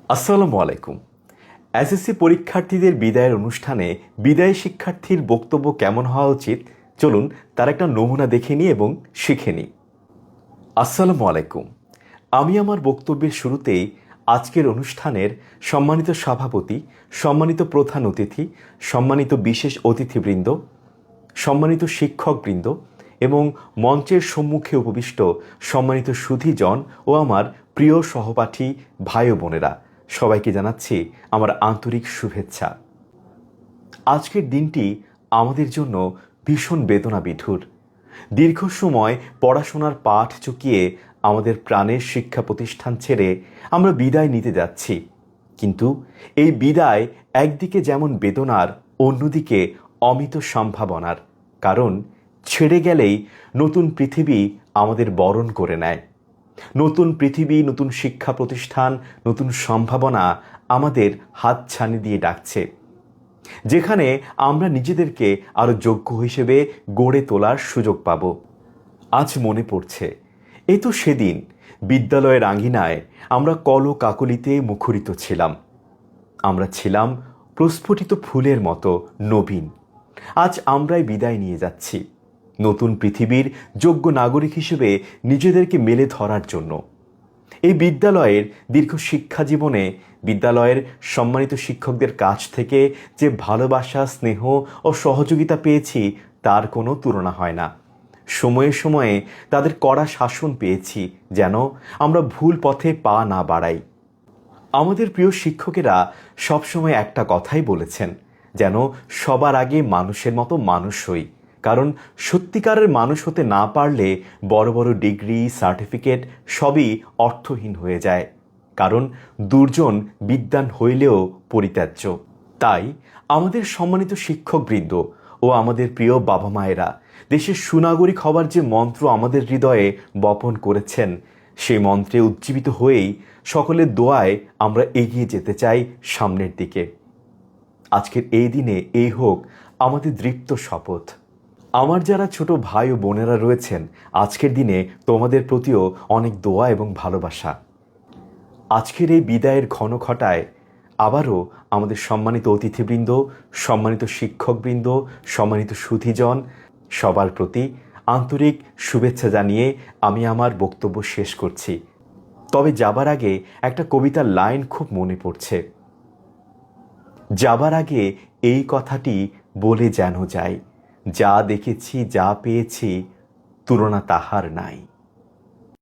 আসসালামু আলাইকুম। এসএসসি পরীক্ষার্থীদের বিদায়ের অনুষ্ঠানে বিদায়ী শিক্ষার্থীর বক্তব্য কেমন হওয়া উচিত, চলুন তার একটা নমুনা দেখে নিই এবং শিখে নিই। আসসালামু আলাইকুম। আমি আমার বক্তব্যের শুরুতেই আজকের অনুষ্ঠানের সম্মানিত সভাপতি, সম্মানিত প্রধান অতিথি, সম্মানিত বিশেষ অতিথিবৃন্দ, সম্মানিত শিক্ষকবৃন্দ এবং মঞ্চের সম্মুখে উপবিষ্ট সম্মানিত সুধীজন ও আমার প্রিয় সহপাঠী ভাই ও বোনেরা, সবাইকে জানাচ্ছি আমার আন্তরিক শুভেচ্ছা। আজকের দিনটি আমাদের জন্য ভীষণ বেদনাবিধুর। দীর্ঘ সময় পড়াশোনার পাঠ চুকিয়ে আমাদের প্রাণের শিক্ষা প্রতিষ্ঠান ছেড়ে আমরা বিদায় নিতে যাচ্ছি, কিন্তু এই বিদায় একদিকে যেমন বেদনার, অন্যদিকে অমিত সম্ভাবনার। কারণ ছেড়ে গেলেই নতুন পৃথিবী আমাদের বরণ করে নেয়। নতুন পৃথিবী, নতুন শিক্ষা প্রতিষ্ঠান, নতুন সম্ভাবনা আমাদের হাতছানি দিয়ে ডাকছে, যেখানে আমরা নিজেদেরকে আরও যোগ্য হিসেবে গড়ে তোলার সুযোগ পাব। আজ মনে পড়ছে, এই তো সেদিন বিদ্যালয়ের আঙিনায় আমরা কলকাকলিতে মুখরিত ছিলাম। আমরা ছিলাম প্রস্ফুটিত ফুলের মতো নবীন। আজ আমরাই বিদায় নিয়ে যাচ্ছি নতুন পৃথিবীর যোগ্য নাগরিক হিসেবে নিজেদেরকে মেলে ধরার জন্য। এই বিদ্যালয়ের দীর্ঘ শিক্ষা জীবনে বিদ্যালয়ের সম্মানিত শিক্ষকদের কাছ থেকে যে ভালোবাসা, স্নেহ ও সহযোগিতা পেয়েছি তার কোনো তুলনা হয় না। সময়ে সময়ে তাদের কড়া শাসন পেয়েছি, যেন আমরা ভুল পথে পা না বাড়াই। আমাদের প্রিয় শিক্ষকেরা সবসময় একটা কথাই বলেছেন, যেন সবার আগে মানুষের মতো মানুষ হই। কারণ সত্যিকারের মানুষ হতে না পারলে বড় বড় ডিগ্রি, সার্টিফিকেট সবই অর্থহীন হয়ে যায়। কারণ দুর্জন বিদ্বান হইলেও পরিত্যাজ্য। তাই আমাদের সম্মানিত শিক্ষকবৃন্দ ও আমাদের প্রিয় বাবা মায়েরা দেশের সুনাগরিক হবার যে মন্ত্র আমাদের হৃদয়ে বপন করেছেন, সেই মন্ত্রে উজ্জীবিত হয়েই সকলের দোয়ায় আমরা এগিয়ে যেতে চাই সামনের দিকে। আজকের এই দিনে এই হোক আমাদের দৃপ্ত শপথ। আমার যারা ছোট ভাই ও বোনেরা রয়েছেন, আজকের দিনে তোমাদের প্রতিও অনেক দোয়া এবং ভালোবাসা। আজকের এই বিদায়ের ঘন ঘটায় আবারও আমাদের সম্মানিত অতিথিবৃন্দ, সম্মানিত শিক্ষকবৃন্দ, সম্মানিত সুধীজন, সবার প্রতি আন্তরিক শুভেচ্ছা জানিয়ে আমি আমার বক্তব্য শেষ করছি। তবে যাবার আগে একটা কবিতার লাইন খুব মনে পড়ছে। যাবার আগে এই কথাটি বলে যেন যাই, যা দেখেছি, যা পেয়েছি, তুলনা তাহার নাই।